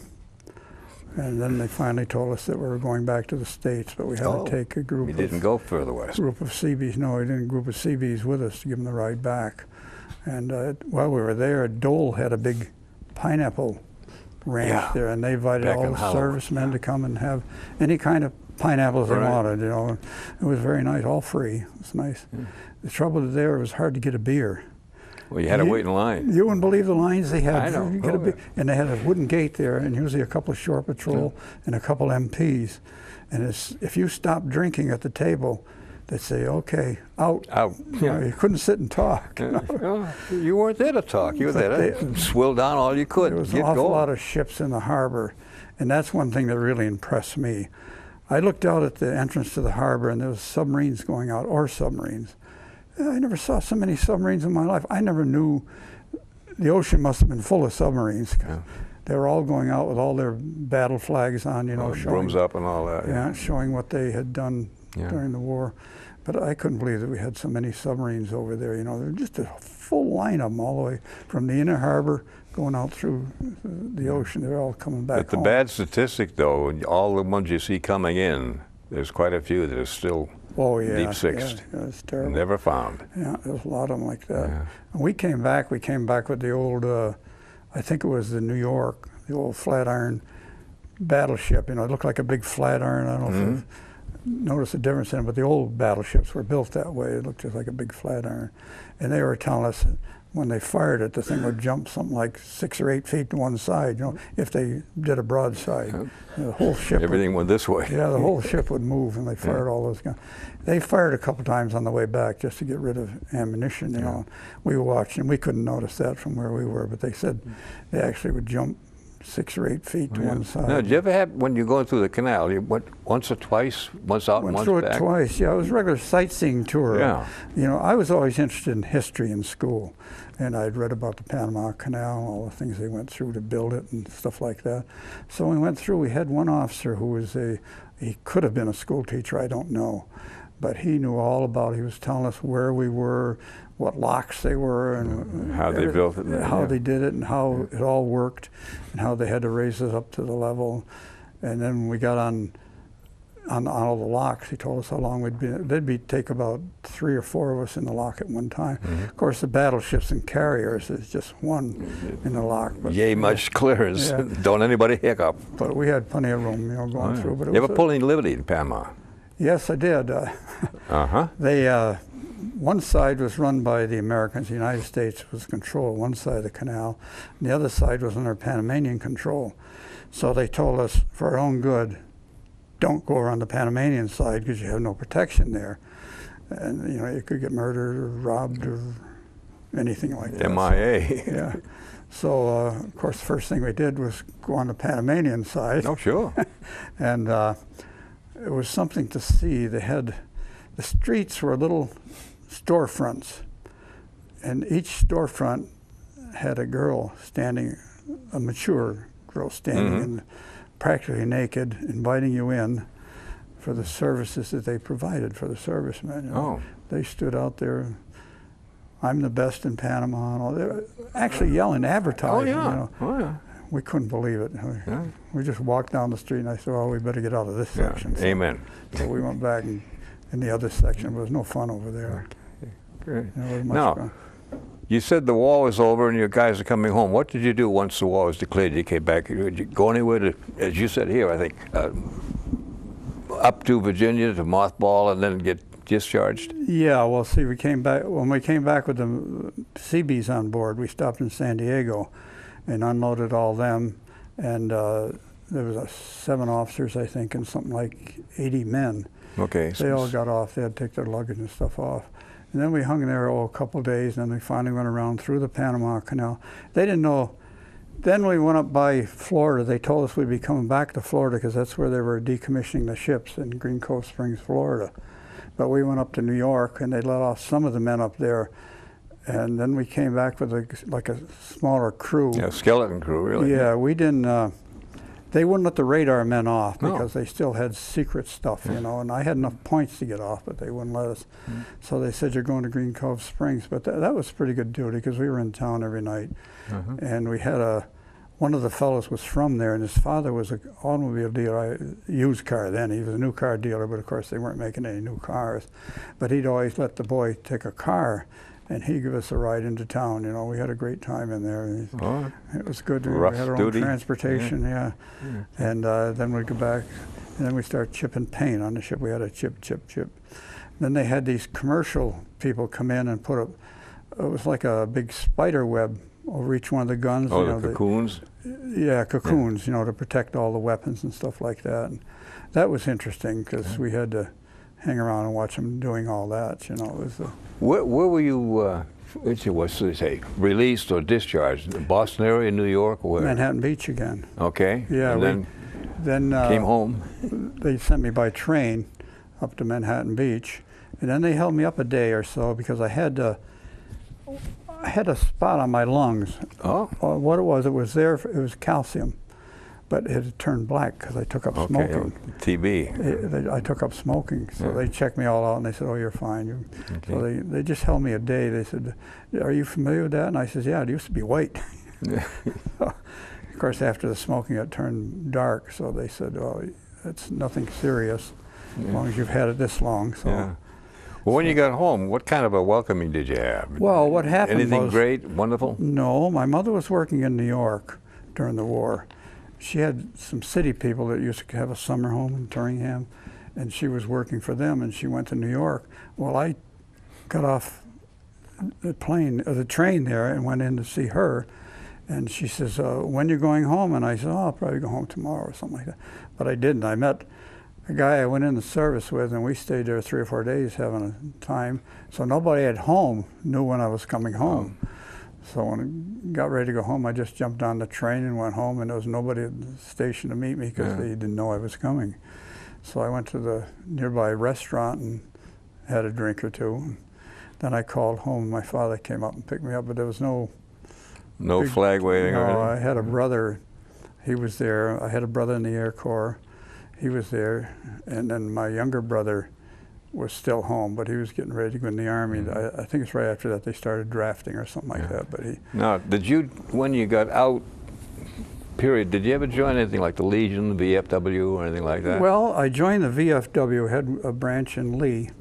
And then they finally told us that we were going back to the States, but we had to take a group. You didn't go further west. Group of Seabees. No, we didn't. A group of Seabees with us to give them the ride back. And while we were there, Dole had a big pineapple ranch there, and they invited all the servicemen to come and have any kind of pineapples they wanted. You know, it was very nice, all free. It was nice. The trouble there, it was hard to get a beer. Well, you had to wait in line. You wouldn't believe the lines they had. I know. And they had a wooden gate there, and usually a couple of shore patrol and a couple MPs. And if you stopped drinking at the table, they'd say, "Okay, out." Out. You know, you couldn't sit and talk. You know? You weren't there to talk. You were there to swill down all you could. There was an awful lot of ships in the harbor, and that's one thing that really impressed me. I looked out at the entrance to the harbor, and there was submarines going out, or submarines. I never saw so many submarines in my life. I never knew the ocean must have been full of submarines. They were all going out with all their battle flags on, you know, showing, brooms up and all that. Yeah, showing what they had done during the war. But I couldn't believe that we had so many submarines over there. You know, there were just a full line of them all the way from the inner harbor going out through the ocean. They're all coming back But the bad statistic, though, all the ones you see coming in, there's quite a few that are still deep sixed. Yeah, it's terrible. Never found. Yeah, there's a lot of them like that. And we came back with the old, I think it was the New York, the old Flatiron battleship. You know, it looked like a big Flatiron. I don't know if you noticed the difference in it, but the old battleships were built that way. It looked just like a big Flatiron. And they were telling us when they fired it, the thing would jump something like 6 or 8 feet to one side, you know, if they did a broadside. You know, the whole ship went this way. Yeah, the whole ship would move, and they fired all those guns. They fired a couple times on the way back just to get rid of ammunition, you know. We watched, and we couldn't notice that from where we were, but they said they actually would jump 6 or 8 feet to one side. Now, did you ever have, when you're going through the canal, you went once or twice, once out and once back? Went through it twice, yeah. It was a regular sightseeing tour. Yeah. You know, I was always interested in history in school, and I'd read about the Panama Canal, all the things they went through to build it and stuff like that. So we went through, we had one officer who was he could have been a school teacher, I don't know. But he knew all about it. He was telling us where we were, what locks they were, and how they built it, how they did it, and how it all worked, and how they had to raise us up to the level. And then when we got on all the locks, he told us how long we'd be. They'd take about 3 or 4 of us in the lock at one time. Of course, the battleships and carriers is just one in the lock. But, yay, much clearance. Don't anybody hiccup. But we had plenty of room, you know, going through. But you ever pull any liberty in Panama? Yes, I did. They one side was run by the Americans. The United States was control one side of the canal, and the other side was under Panamanian control. So they told us, for our own good, don't go around the Panamanian side because you have no protection there, and you know you could get murdered or robbed or anything like that. MIA. So, yeah. So of course, the first thing we did was go on the Panamanian side. Oh, sure. And it was something to see. They had, the streets were little storefronts, and each storefront had a girl standing, a mature girl standing and practically naked, inviting you in for the services that they provided for the servicemen. You know. They stood out there, "I'm the best in Panama," and all. They were actually yelling, advertising. You know. We couldn't believe it. We just walked down the street, and I said, "Well, we better get out of this section." So, amen. So we went back in the other section, but it was no fun over there. Great. Much now, fun. you said the war was over and your guys are coming home. What did you do once the war was declared? You came back. Did you go anywhere to, as you said here, I think, up to Virginia to mothball and then get discharged? Yeah, well, see, we came back, when we came back with the Seabees on board, we stopped in San Diego and unloaded all them, and there was 7 officers, I think, and something like 80 men. Okay. They all got off. They had to take their luggage and stuff off. And then we hung there a couple of days, and then we finally went around through the Panama Canal. They didn't know. Then we went up by Florida. They told us we'd be coming back to Florida because that's where they were decommissioning the ships in Green Cove Springs, Florida. But we went up to New York, and they let off some of the men up there. And then we came back with like a smaller crew. Yeah, skeleton crew, really. Yeah, we didn't. They wouldn't let the radar men off No. because they still had secret stuff, you know. And I had enough points to get off, but they wouldn't let us. So they said, "You're going to Green Cove Springs." But that was pretty good duty because we were in town every night, and we had one of the fellows was from there, and his father was an automobile dealer, used car then. He was a new car dealer, but of course they weren't making any new cars. But he'd always let the boy take a car, and he'd give us a ride into town. You know, we had a great time in there. Oh, It was good. rough We had our duty. own transportation, yeah. And then we'd go back, and then we start chipping paint on the ship. We had a chip. Then they had these commercial people come in and put it was like a big spider web over each one of the guns. Oh, you know, the cocoons? yeah, cocoons, you know, to protect all the weapons and stuff like that. And that was interesting because we had to hang around and watch them doing all that, you know. It was Where were you, what's they say, released or discharged? Boston area, New York, or where? Manhattan Beach again. Okay. Yeah, And then Then came home. they sent me by train up to Manhattan Beach, and then they held me up a day or so because I had a spot on my lungs. Oh. What it was there. It was calcium, but it had turned black because I took up Okay. smoking. TB. I took up smoking, so they checked me all out, and they said, "Oh, you're fine." So Okay. they just held me a day. They said, "Are you familiar with that?" And I said, "Yeah, it used to be white." Of course, after the smoking, it turned dark. So they said, "Well, it's nothing serious, as long as you've had it this long." So. Yeah. Well, when you got home, what kind of a welcoming did you have? Well, what happened Anything was, great, wonderful? No, my mother was working in New York during the war. She had some city people that used to have a summer home in Turringham, and she was working for them, and she went to New York. Well, I got off the train there and went in to see her, and she says, "When you going home?" And I said, "Oh, I'll probably go home tomorrow," or something like that. But I didn't. I met a guy I went in the service with, and we stayed there 3 or 4 days having a time. So nobody at home knew when I was coming home. So when I got ready to go home, I just jumped on the train and went home, and there was nobody at the station to meet me because they didn't know I was coming. So I went to the nearby restaurant and had a drink or two. Then I called home. My father came up and picked me up, but there was no big, Flag waving or No, I anything? had a brother. He was there. I had a brother in the Air Corps. He was there, and then my younger brother was still home, but he was getting ready to go in the Army. I think it's right after that they started drafting or something like that. But he, Now, did you, when you got out, period, did you ever join anything like the Legion, the VFW, or anything like that? well, I joined the VFW, had a branch in Lee,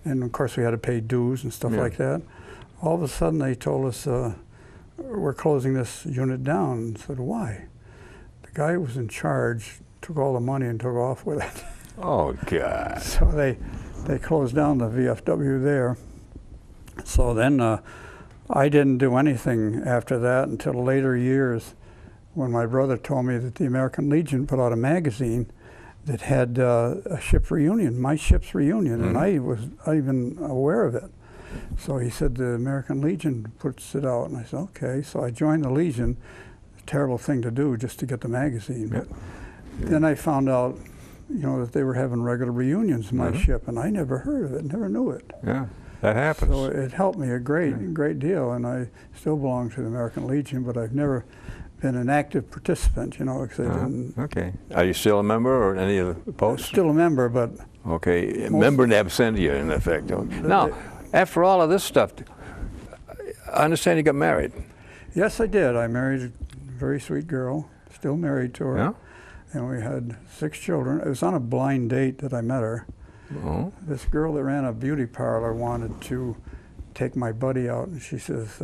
and of course we had to pay dues and stuff like that. All of a sudden they told us, we're closing this unit down. I said, why? The guy who was in charge took all the money and took off with it. Oh, God. So they closed down the VFW there. So then I didn't do anything after that until later years when my brother told me that the American Legion put out a magazine that had a ship reunion, my ship's reunion, and I was not even aware of it. So he said the American Legion puts it out, and I said, okay. So I joined the Legion, a terrible thing to do just to get the magazine. But then I found out, you know, that they were having regular reunions in my ship, and I never heard of it, never knew it. Yeah, that happens. So it helped me a great deal, and I still belong to the American Legion, but I've never been an active participant, you know, because I didn't. Okay. Are you still a member or any of the posts? Still a member, but Okay, member in absentia, in effect. Now, after all of this stuff, I understand you got married. yes, I did. I married a very sweet girl, still married to her. Yeah? And we had 6 children. It was on a blind date that I met her. Oh. This girl that ran a beauty parlor wanted to take my buddy out, and she says,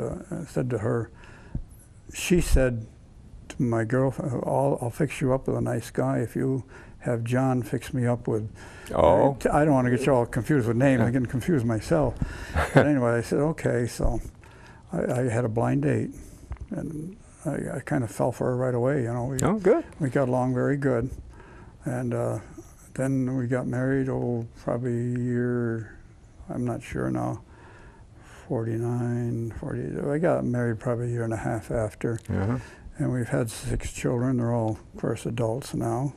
said to her, she said to my girlfriend, I'll fix you up with a nice guy if you have John fix me up with. Oh. I don't want to get you all confused with names. I'm getting confused myself. But anyway, I said, okay. So I had a blind date, and I kind of fell for her right away. You know, Oh, good. we got along very good, and then we got married. Oh, probably a year. I'm not sure now. 49, 40. I got married probably a year and a half after, and we've had 6 children. They're all, of course, adults now.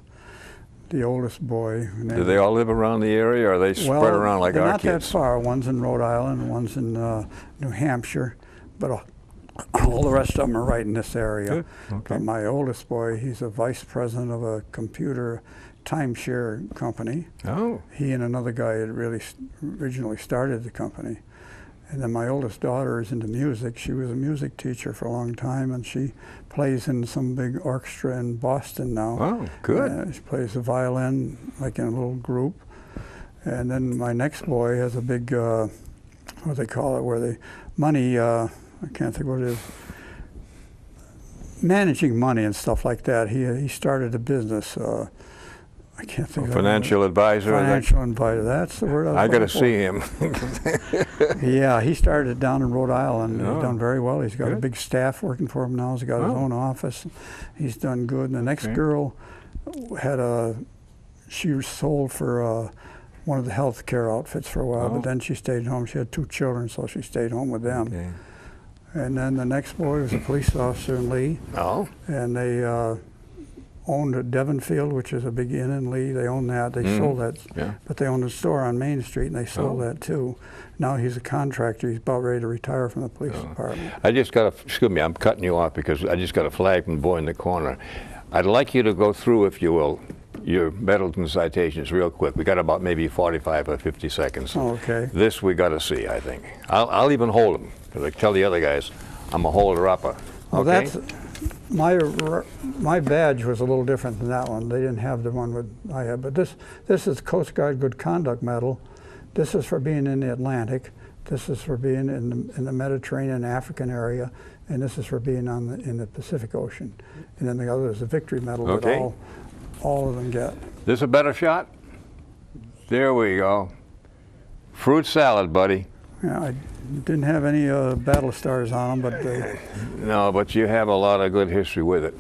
The oldest boy. Do they all live around the area, or are they spread around like they're our not kids? that far. One's in Rhode Island, one's in New Hampshire, but all the rest of them are right in this area. Good. Okay. But my oldest boy, he's a vice president of a computer timeshare company. Oh, He and another guy had really originally started the company. And then my oldest daughter is into music. She was a music teacher for a long time, and she plays in some big orchestra in Boston now. oh, good. She plays the violin, like in a little group. And then my next boy has a big, what do they call it, where they, money, I can't think what it is, managing money and stuff like that. He started a business. I can't think of it. Financial advisor. Financial advisor. That's the word I got to looking see him. for. Yeah, he started it down in Rhode Island. Oh. He's done very well. He's got a Good. big staff working for him now. He's got his Oh. own office. He's done good. And the next Okay. girl had she was sold for one of the health care outfits for a while, Oh. but then she stayed home. She had 2 children, so she stayed home with them. Okay. And then the next boy was a police officer in Lee, Oh, and they owned a Devonfield, which is a big inn in Lee. They owned that. They sold that, yeah. but they owned a store on Main Street, and they sold Oh. that too. Now he's a contractor. He's about ready to retire from the police Oh. department. I just got to, excuse me, I'm cutting you off because I just got a flag from the boy in the corner. I'd like you to go through, if you will, your medals and citations real quick. We got about maybe 45 or 50 seconds. Okay. This we got to see, I think. I'll even hold them, because I tell the other guys, I'm a holder-upper. Well, Okay? that's my badge was a little different than that one. They didn't have the one with I had, but this is Coast Guard Good Conduct Medal. This is for being in the Atlantic. This is for being in the Mediterranean, African area, and this is for being in the Pacific Ocean. And then the other is the Victory Medal Okay. that all of them get. This a better shot? There we go. Fruit salad, buddy. Yeah, I didn't have any battle stars on them, but No, but you have a lot of good history with it.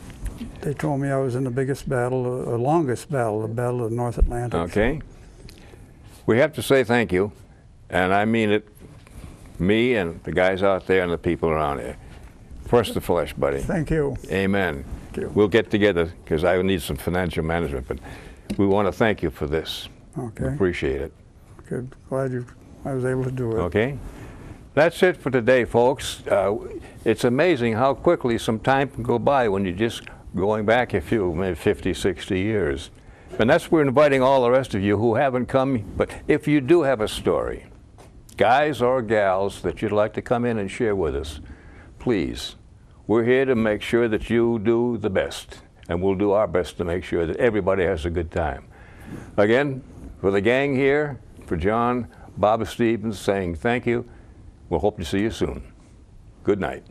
they told me I was in the biggest battle, the longest battle, the Battle of the North Atlantic. Okay. We have to say thank you, and I mean it, me and the guys out there and the people around here. First the flesh, buddy. Thank you. Amen. Thank you. We'll get together because I need some financial management, but we want to thank you for this. Okay. Appreciate it. Good. Glad I was able to do it. Okay? That's it for today, folks. It's amazing how quickly some time can go by when you're just going back a few, maybe 50, 60 years. And that's we're inviting all the rest of you who haven't come, but if you do have a story, guys or gals, that you'd like to come in and share with us, please. We're here to make sure that you do the best, and we'll do our best to make sure that everybody has a good time. Again, for the gang here, for John, Bob Stevens saying thank you. We'll hope to see you soon. Good night.